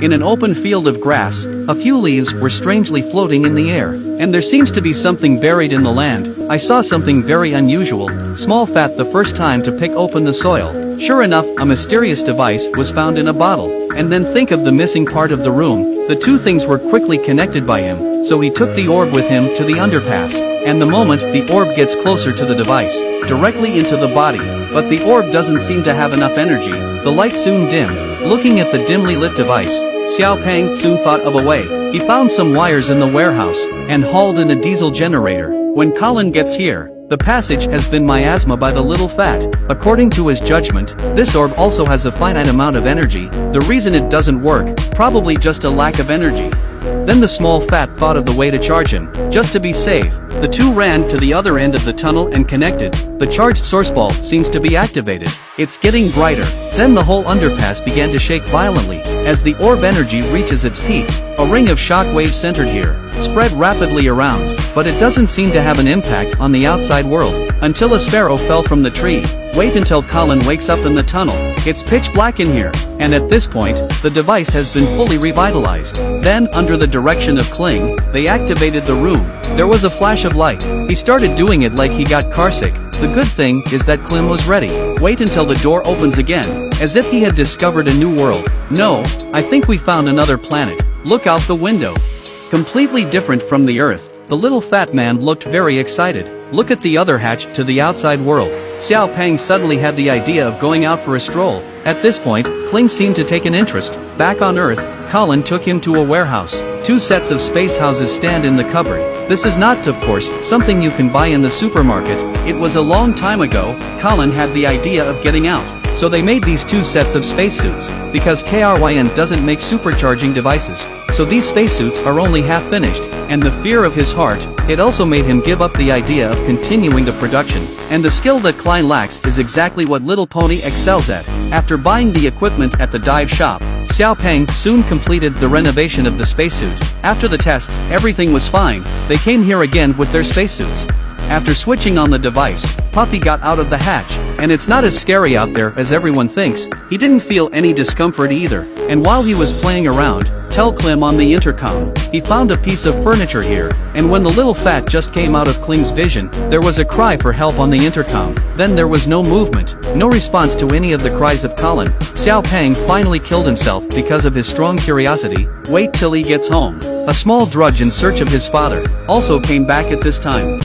In an open field of grass, a few leaves were strangely floating in the air, and there seems to be something buried in the land. I saw something very unusual, small fat the first time to pick open the soil. Sure enough, a mysterious device was found in a bottle. And then think of the missing part of the room. The two things were quickly connected by him, so he took the orb with him to the underpass. And the moment the orb gets closer to the device, directly into the body, but the orb doesn't seem to have enough energy. The light soon dimmed. Looking at the dimly lit device, Xiao Peng soon thought of a way. He found some wires in the warehouse, and hauled in a diesel generator. When Colin gets here, the passage has been miasma by the little fat. According to his judgment, this orb also has a finite amount of energy. The reason it doesn't work, probably just a lack of energy. Then the small fat thought of the way to charge him. Just to be safe, the two ran to the other end of the tunnel and connected. The charged source ball seems to be activated. It's getting brighter. Then the whole underpass began to shake violently. As the orb energy reaches its peak, a ring of shock waves centered here, spread rapidly around, but it doesn't seem to have an impact on the outside world, until a sparrow fell from the tree. Wait until Colin wakes up in the tunnel. It's pitch black in here, and at this point, the device has been fully revitalized. Then, under the direction of Kling, they activated the room. There was a flash of light. He started doing it like he got carsick. The good thing is that Klim was ready. Wait until the door opens again, as if he had discovered a new world. No, I think we found another planet. Look out the window. Completely different from the Earth. The little fat man looked very excited. Look at the other hatch to the outside world. Xiao Peng suddenly had the idea of going out for a stroll. At this point, Kling seemed to take an interest. Back on Earth, Colin took him to a warehouse. Two sets of space houses stand in the cupboard. This is not, of course, something you can buy in the supermarket. It was a long time ago, Colin had the idea of getting out. So they made these two sets of spacesuits, because KRYN doesn't make supercharging devices. So these spacesuits are only half finished, and the fear of his heart, it also made him give up the idea of continuing the production. And the skill that Klein lacks is exactly what Little Pony excels at. After buying the equipment at the dive shop, Xiao Peng soon completed the renovation of the spacesuit. After the tests, everything was fine. They came here again with their spacesuits. After switching on the device, Puppy got out of the hatch, and it's not as scary out there as everyone thinks. He didn't feel any discomfort either, and while he was playing around, tell Klim on the intercom. He found a piece of furniture here, and when the little fat just came out of Kling's vision, there was a cry for help on the intercom. Then there was no movement, no response to any of the cries of Colin. Xiao Peng finally killed himself because of his strong curiosity. Wait till he gets home. A small drudge in search of his father also came back at this time.